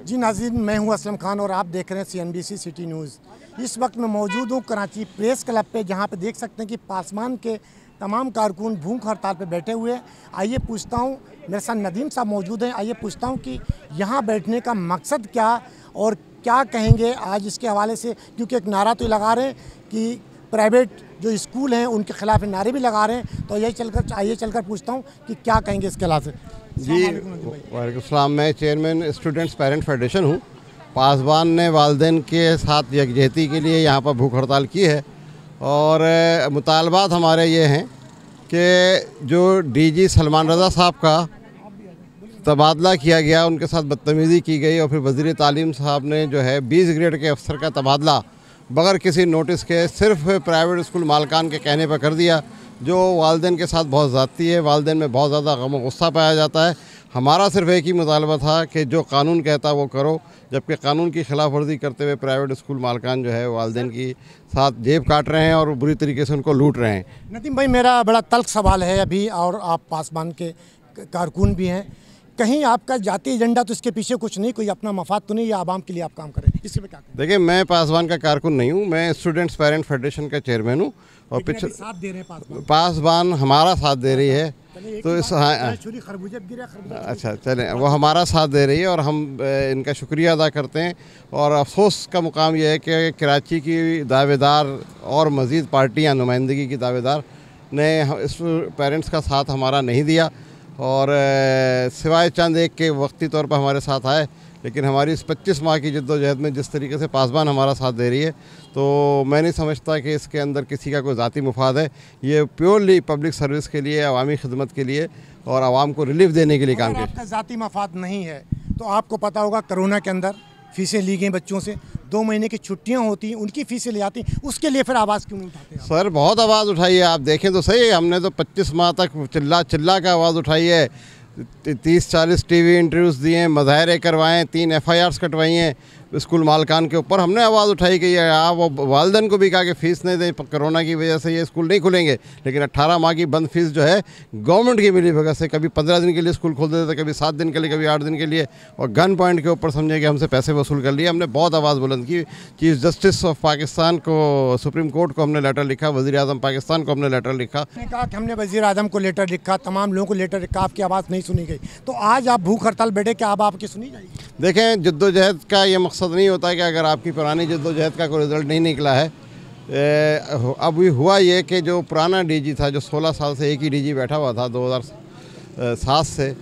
जी नाज़रीन, मैं हूं असलम खान और आप देख रहे हैं CNBC सिटी न्यूज़। इस वक्त मैं मौजूद हूं कराची प्रेस क्लब पे, जहां पे देख सकते हैं कि पासवान के तमाम कारकुन भूख हड़ताल पे बैठे हुए हैं। आइए पूछता हूं, मेरे साथ नदीम साहब मौजूद हैं, आइए पूछता हूं कि यहाँ बैठने का मकसद क्या और क्या कहेंगे आज इसके हवाले से, क्योंकि एक नारा तो लगा रहे हैं कि प्राइवेट जो स्कूल हैं उनके खिलाफ नारे भी लगा रहे हैं। तो आइए चलकर पूछता हूँ कि क्या कहेंगे इसके अलावा से। जी वालेकुम सलाम, मैं चेयरमैन स्टूडेंट्स पेरेंट फेडरेशन हूँ। पासवान ने वालिदैन के साथ यकजहती के लिए यहाँ पर भूख हड़ताल की है और मुतालबात हमारे ये हैं कि जो DG सलमान रज़ा साहब का तबादला किया गया, उनके साथ बदतमीज़ी की गई और फिर वज़ीर तालीम साहब ने जो है 20 ग्रेड के अफसर का तबादला बग़ैर किसी नोटिस के सिर्फ प्राइवेट स्कूल मालकान के कहने पर कर दिया, जो वालिदैन के साथ बहुत ज़्यादती है। वालिदैन में बहुत ज़्यादा गम और गुस्सा पाया जाता है। हमारा सिर्फ एक ही मुतालबा था कि जो कानून कहता वो करो, जबकि कानून की खिलाफ वर्जी करते हुए प्राइवेट स्कूल मालकान जो है वालिदैन की साथ जेब काट रहे हैं और बुरी तरीके से उनको लूट रहे हैं। नदीम भाई, मेरा बड़ा तल्ख सवाल है अभी, और आप पासवान के कारकुन भी हैं, कहीं आपका जाति एजेंडा तो इसके पीछे कुछ नहीं, कोई अपना मफाद तो नहीं, या आवाम के लिए आप काम करें, इसके पे क्या करें? देखिए, मैं पासवान का कारकुन नहीं हूँ, मैं स्टूडेंट्स पेरेंट फेडरेशन का चेयरमैन हूँ और पिछले साथ दे रहे हैं पासवान हमारा साथ दे रही है। तो इस अच्छा चलें, वो हमारा साथ दे रही है और हम इनका शुक्रिया अदा करते हैं। और अफसोस का मुकाम यह है कि कराची की दावेदार और मज़ीद पार्टियाँ नुमाइंदगी की दावेदार ने इस पेरेंट्स का साथ हमारा नहीं दिया और सिवाय चंद एक के वक्ती तौर पर हमारे साथ आए, लेकिन हमारी इस 25 माह की जद्दोजहद में जिस तरीके से पासवान हमारा साथ दे रही है, तो मैं नहीं समझता कि इसके अंदर किसी का कोई ज़ाती मुफाद है। ये प्योरली पब्लिक सर्विस के लिए, अवामी खिदमत के लिए और आवाम को रिलीफ देने के लिए काम किया। आपका ज़ाती मफाद नहीं है तो आपको पता होगा कोरोना के अंदर फीसें ली गई बच्चों से, 2 महीने की छुट्टियां होती, उनकी फीसें ले आती, उसके लिए फिर आवाज़ क्यों नहीं उठाते आप? सर बहुत आवाज़ उठाई है, आप देखें तो सही, हमने तो 25 माह तक चिल्ला का आवाज़ उठाई है। 30-40 TV इंटरव्यूज़ दिए, मुजाहरे करवाएं, 3 FIRs कटवाई हैं स्कूल मालकान के ऊपर। हमने आवाज़ उठाई कि आप वालिदैन को भी कहा कि फ़ीस नहीं दें, कोरोना की वजह से ये स्कूल नहीं खुलेंगे, लेकिन 18 माह की बंद फीस जो है गवर्नमेंट की मिली भगत से कभी 15 दिन के लिए स्कूल खोल देते थे, कभी 7 दिन के लिए, कभी 8 दिन के लिए, और गन पॉइंट के ऊपर समझे कि हमसे पैसे वसूल कर लिए। हमने बहुत आवाज़ बुलंद की। चीफ जस्टिस ऑफ पाकिस्तान को, सुप्रीम कोर्ट को हमने लेटर लिखा, वज़ीर आज़म पाकिस्तान को हमने लेटर लिखा। कहा कि हमने वज़ीर आज़म को लेटर लिखा, तमाम लोगों को लेटर लिखा, आपकी आवाज़ नहीं सुनी गई, तो आज आप भूख हड़ताल बैठे, क्या अब आपकी सुनी जाएगी? देखें, जद्दोजहद का ये मकसद नहीं होता कि अगर आपकी पुरानी जद्दोजहद का कोई रिज़ल्ट नहीं निकला है। अब हुआ ये कि जो पुराना DG था, जो 16 साल से एक ही DG बैठा हुआ था 2007 से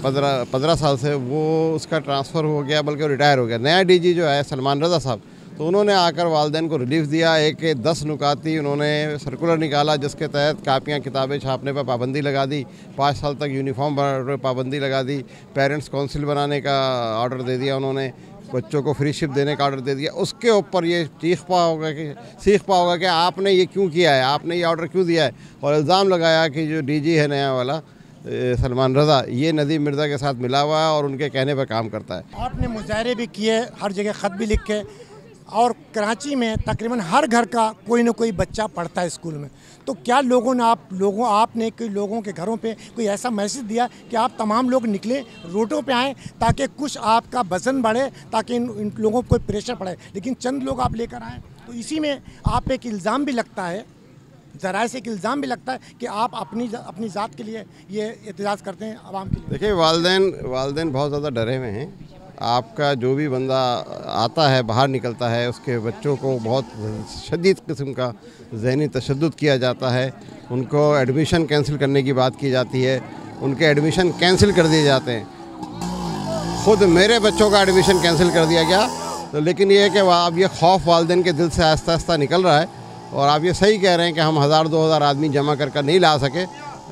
15 साल से, वो उसका ट्रांसफ़र हो गया, बल्कि रिटायर हो गया। नया DG जो है सलमान रज़ा साहब, तो उन्होंने आकर वालिदैन को रिलीफ दिया। एक 10 नुकाती उन्होंने सर्कुलर निकाला, जिसके तहत कापियाँ किताबें छापने पर पाबंदी लगा दी, 5 साल तक यूनिफॉर्म पर पाबंदी लगा दी, पेरेंट्स काउंसिल बनाने का ऑर्डर दे दिया उन्होंने, बच्चों को फ्री शिप देने का ऑर्डर दे दिया। उसके ऊपर ये सीख पाओगा कि आपने ये क्यों किया है, आपने ये ऑर्डर क्यों दिया है, और इल्ज़ाम लगाया कि जो DG है नया वाला सलमान रज़ा, ये नदीम मिर्ज़ा के साथ मिला हुआ है और उनके कहने पर काम करता है। आपने मुजाहरे भी किए, हर जगह ख़त भी लिखे, और कराची में तकरीबन हर घर का कोई ना कोई बच्चा पढ़ता है स्कूल में, तो क्या आपने कोई लोगों के घरों पे कोई ऐसा मैसेज दिया कि आप तमाम लोग निकले रोडों पे आएँ ताकि कुछ आपका वज़न बढ़े, ताकि इन लोगों को कोई प्रेशर पड़े, लेकिन चंद लोग आप लेकर आएँ, तो इसी में आप एक इल्ज़ाम भी लगता है, ज़रा से एक इल्ज़ाम भी लगता है कि आप अपनी ज़ात के लिए ये एहतजाज करते हैं आवाम के लिए। देखिए, वालिदैन बहुत ज़्यादा डरे हुए हैं। आपका जो भी बंदा आता है, बाहर निकलता है, उसके बच्चों को बहुत शदीद किस्म का ज़हनी तशद्दुद किया जाता है, उनको एडमिशन कैंसिल करने की बात की जाती है, उनके एडमिशन कैंसिल कर दिए जाते हैं। ख़ुद मेरे बच्चों का एडमिशन कैंसिल कर दिया गया। तो लेकिन ये है कि अब ये खौफ वालिदैन के दिल से आहिस्ता आहिस्ता निकल रहा है, और आप ये सही कह रहे हैं कि हम 1000-2000 आदमी जमा कर नहीं ला सके,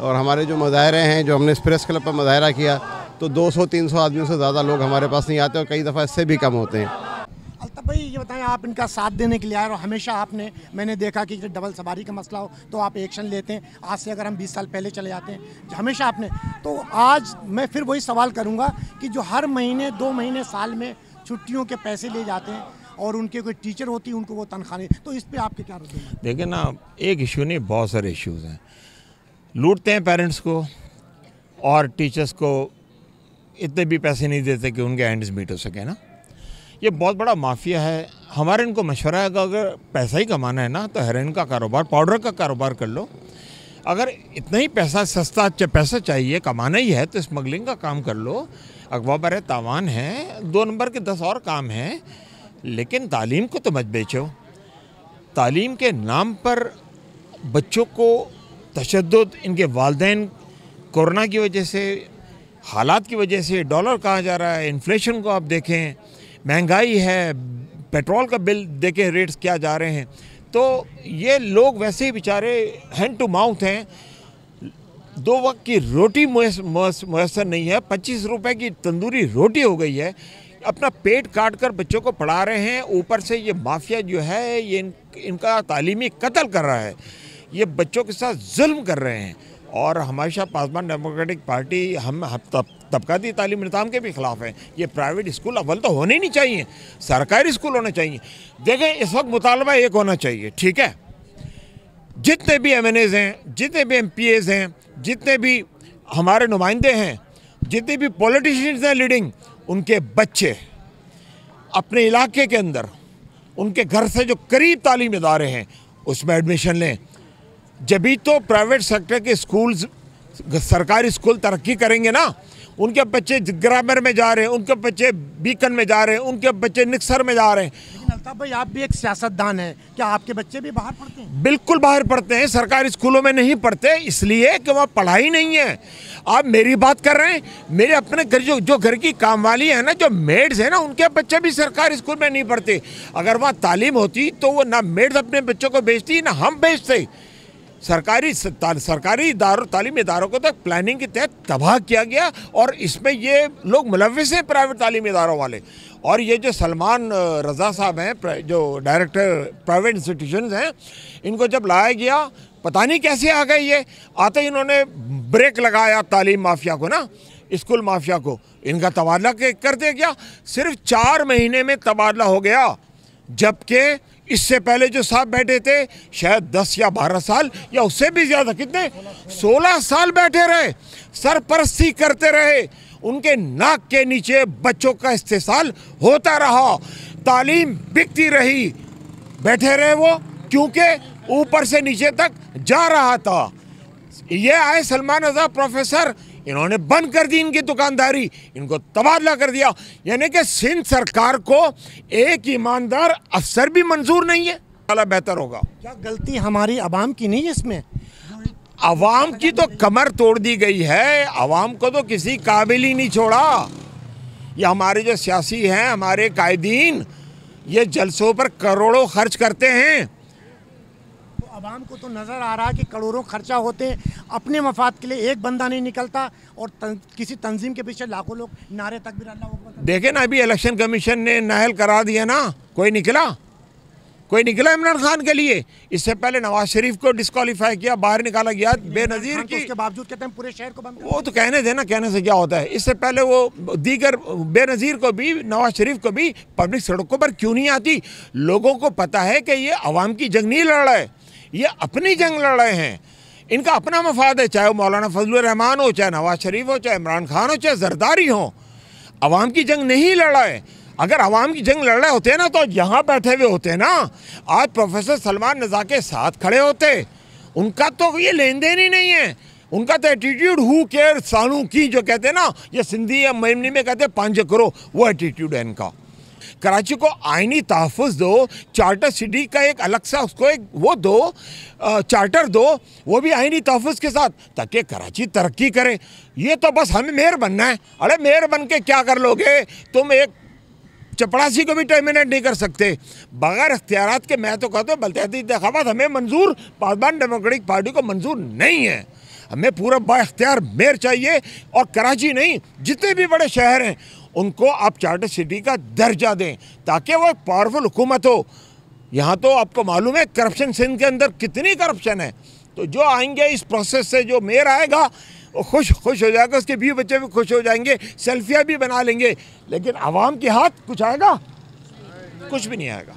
और हमारे जो मुजाहरे हैं, जो हमने इस प्रेस क्लब पर मुजाहरा किया, तो 200-300 आदमियों से ज़्यादा लोग हमारे पास नहीं आते और कई दफ़ा इससे भी कम होते हैं। अल्ताफ़ भाई, ये बताएं, आप इनका साथ देने के लिए आए और हमेशा मैंने देखा कि जब डबल सवारी का मसला हो तो आप एक्शन लेते हैं। आज से अगर हम 20 साल पहले चले जाते हैं, हमेशा आपने, तो आज मैं फिर वही सवाल करूँगा कि जो हर महीने 2 महीने साल में छुट्टियों के पैसे ले जाते हैं और उनके कोई टीचर होती है, उनको वो तनख्वाह नहीं, तो इस पर आपके क्या रुझान है? देखिए ना, एक इशू नहीं, बहुत सारे इश्यूज़ हैं। लूटते हैं पेरेंट्स को और टीचर्स को इतने भी पैसे नहीं देते कि उनके एंड्स मीट हो सके ना। ये बहुत बड़ा माफिया है। हमारे इनको मशवरा है कि अगर पैसा ही कमाना है ना तो हेरोइन का कारोबार, पाउडर का कारोबार कर लो। अगर इतना ही पैसा सस्ता पैसा चाहिए, कमाना ही है, तो स्मगलिंग का काम कर लो। अगवा बर तावान है, 2 नंबर के 10 और काम हैं, लेकिन तालीम को तो मत बेचो। तालीम के नाम पर बच्चों को तशद्दुद, इनके वालिदैन कोरोना की वजह से, हालात की वजह से, डॉलर कहाँ जा रहा है, इन्फ्लेशन को आप देखें, महंगाई है, पेट्रोल का बिल देखें रेट्स क्या जा रहे हैं, तो ये लोग वैसे ही बेचारे हैंड टू माउथ हैं। 2 वक्त की रोटी मुयसर नहीं है, 25 रुपए की तंदूरी रोटी हो गई है, अपना पेट काट कर बच्चों को पढ़ा रहे हैं। ऊपर से ये माफिया जो है ये इनका तालीमी कत्ल कर रहा है, ये बच्चों के साथ जुल्म कर रहे हैं। और हमेशा पासवान डेमोक्रेटिक पार्टी हम तबकाती तालीम निज़ाम के भी खिलाफ है। ये प्राइवेट स्कूल अव्वल तो होने ही नहीं चाहिए, सरकारी स्कूल होने चाहिए। देखें, इस वक्त मुतालबा एक होना चाहिए, ठीक है, जितने भी MNAs हैं, जितने भी MPAs हैं, जितने भी हमारे नुमाइंदे हैं, जितने भी पॉलिटिशियंस हैं लीडिंग, उनके बच्चे अपने इलाके के अंदर, उनके घर से जो करीब तालीम इदारे हैं उसमें एडमिशन लें। जभी तो प्राइवेट सेक्टर के स्कूल्स, सरकारी स्कूल तरक्की करेंगे ना। उनके बच्चे ग्रामर में जा रहे हैं, उनके बच्चे बीकन में जा रहे हैं, उनके बच्चे निक्सर में जा रहे हैं। लेकिन अल्ताफ भाई, आप भी एक सियासतदान हैं, क्या आपके बच्चे भी बाहर पढ़ते हैं? बिल्कुल बाहर पढ़ते हैं, सरकारी स्कूलों में नहीं पढ़ते, इसलिए कि वहाँ पढ़ाई नहीं है। आप मेरी बात कर रहे हैं, मेरे अपने घर जो घर की कामवाली है ना, जो मेड्स है ना, उनके बच्चे भी सरकारी स्कूल में नहीं पढ़ते। अगर वहाँ तालीम होती तो वो ना मेड्स अपने बच्चों को भेजती, ना हम भेजते। सरकारी तालीमी इदारों को तो प्लानिंग के तहत तबाह किया गया, और इसमें ये लोग मुलव्विस हैं, प्राइवेट तालीमी इदारों वाले। और ये जो सलमान रज़ा साहब हैं, जो डायरेक्टर प्राइवेट इंस्टीट्यूशंस हैं, इनको जब लाया गया पता नहीं कैसे आ गए। ये आते ही इन्होंने ब्रेक लगाया तालीम माफिया को ना, स्कूल माफिया को। इनका तबादला कर दिया गया, सिर्फ 4 महीने में तबादला हो गया। जबकि इससे पहले जो साहब बैठे थे शायद 10 या 12 साल या उससे भी ज़्यादा, कितने 16 साल बैठे रहे, सरपरस्ती करते रहे। उनके नाक के नीचे बच्चों का इस्तेसाल होता रहा, तालीम बिकती रही, बैठे रहे वो, क्योंकि ऊपर से नीचे तक जा रहा था। ये आए सलमान रज़ा प्रोफेसर, इन्होंने बंद कर दी इनकी दुकानदारी, इनको तबादला कर दिया। यानी कि सिंध सरकार को एक ईमानदार अफसर भी मंजूर नहीं है। वाला बेहतर होगा। क्या गलती हमारी आवाम की नहीं है इसमें? आवाम की तो कमर तोड़ दी गई है, आवाम को तो किसी काबिल ही नहीं छोड़ा। ये हमारे जो सियासी हैं, हमारे कायदीन, ये जलसों पर करोड़ों खर्च करते हैं। आवाम को तो नज़र आ रहा है कि करोड़ों खर्चा होते हैं, अपने मफाद के लिए एक बंदा नहीं निकलता, और किसी तंजीम के पीछे लाखों लोग नारे तकबीर अल्लाह अकबर। देखे ना, अभी इलेक्शन कमीशन ने नाअहल करा दिया ना, कोई निकला इमरान खान के लिए। इससे पहले नवाज शरीफ को डिस्क्वालीफाई किया, बाहर निकाला गया बेनज़ीर की। उसके बावजूद कहते हैं पूरे शहर को बंद। वो तो कहने देना, कहने से क्या होता है। इससे पहले वो दीगर बेनज़ीर को भी, नवाज शरीफ को भी पब्लिक सड़कों पर क्यों नहीं आती? लोगों को पता है कि ये अवाम की जंग नहीं लड़ रहे, ये अपनी जंग लड़ रहे हैं। इनका अपना मफाद है, चाहे वो मौलाना फजलुर रहमान हो, चाहे नवाज शरीफ हो, चाहे इमरान खान हो, चाहे जरदारी हो। अवाम की जंग नहीं लड़ रहे। अगर अवाम की जंग लड़ रहे होते ना तो यहाँ बैठे हुए होते ना, आज प्रोफेसर सलमान रज़ा के साथ खड़े होते। उनका तो ये लेन देन ही नहीं है, उनका तो एटीट्यूड हु केयर सानू की, जो कहते हैं ना, ये सिंधी या मेमनी में कहते हैं पांच करो, वो एटीट्यूड है इनका। कराची को आइनी तहफ़्फ़ुज़ दो, चार्टर सिटी का एक अलग सा उसको एक वो दो, चार्टर दो, वो भी आइनी तहफ़्फ़ुज़ के साथ, ताकि कराची तरक्की करे। ये तो बस हमें मेयर बनना है। अरे मेयर बन के क्या कर लोगे तुम? एक चपड़ासी को भी टर्मिनेट नहीं कर सकते बगैर इख्तियारात के। मैं तो कहता हूँ बलदियाती इंतखाबात हमें मंजूर, पासवान डेमोक्रेटिक पार्टी को मंजूर नहीं है। हमें पूरा बाइख्तियार मेयर चाहिए, और कराची नहीं, जितने भी बड़े शहर हैं उनको आप चार्टर सिटी का दर्जा दें, ताकि वो पावरफुल हुकूमत हो। यहाँ तो आपको मालूम है करप्शन, सिंध के अंदर कितनी करप्शन है। तो जो आएंगे इस प्रोसेस से, जो मेयर आएगा वो खुश हो जाएगा, उसके बीवी बच्चे भी खुश हो जाएंगे, सेल्फियाँ भी बना लेंगे, लेकिन आवाम के हाथ कुछ आएगा? कुछ भी नहीं आएगा।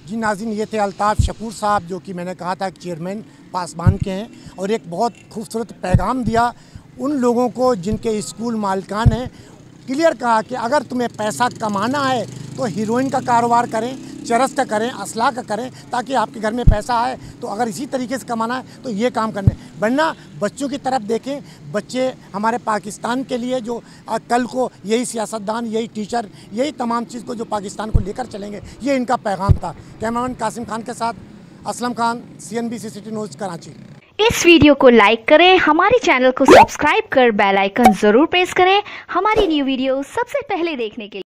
जी नाज़रीन, ये थे अल्ताफ़ शकूर साहब, जो कि मैंने कहा था चेयरमैन पासवान के हैं, और एक बहुत खूबसूरत पैगाम दिया उन लोगों को जिनके स्कूल मालिकान हैं क्लियर कहा कि अगर तुम्हें पैसा कमाना है तो हीरोइन का कारोबार करें, चरस का करें, असला का करें, ताकि आपके घर में पैसा आए। तो अगर इसी तरीके से कमाना है तो ये काम करने, वरना बच्चों की तरफ देखें। बच्चे हमारे पाकिस्तान के लिए जो कल को यही सियासतदान, यही टीचर, यही तमाम चीज़ को जो पाकिस्तान को लेकर चलेंगे, ये इनका पैगाम था। कैमरामैन कासिम खान के साथ Aslam Khan, CNBC city news, Karachi. इस वीडियो को लाइक करें, हमारे चैनल को सब्सक्राइब कर बेल आइकन जरूर प्रेस करें हमारी न्यू वीडियो सबसे पहले देखने के लिए।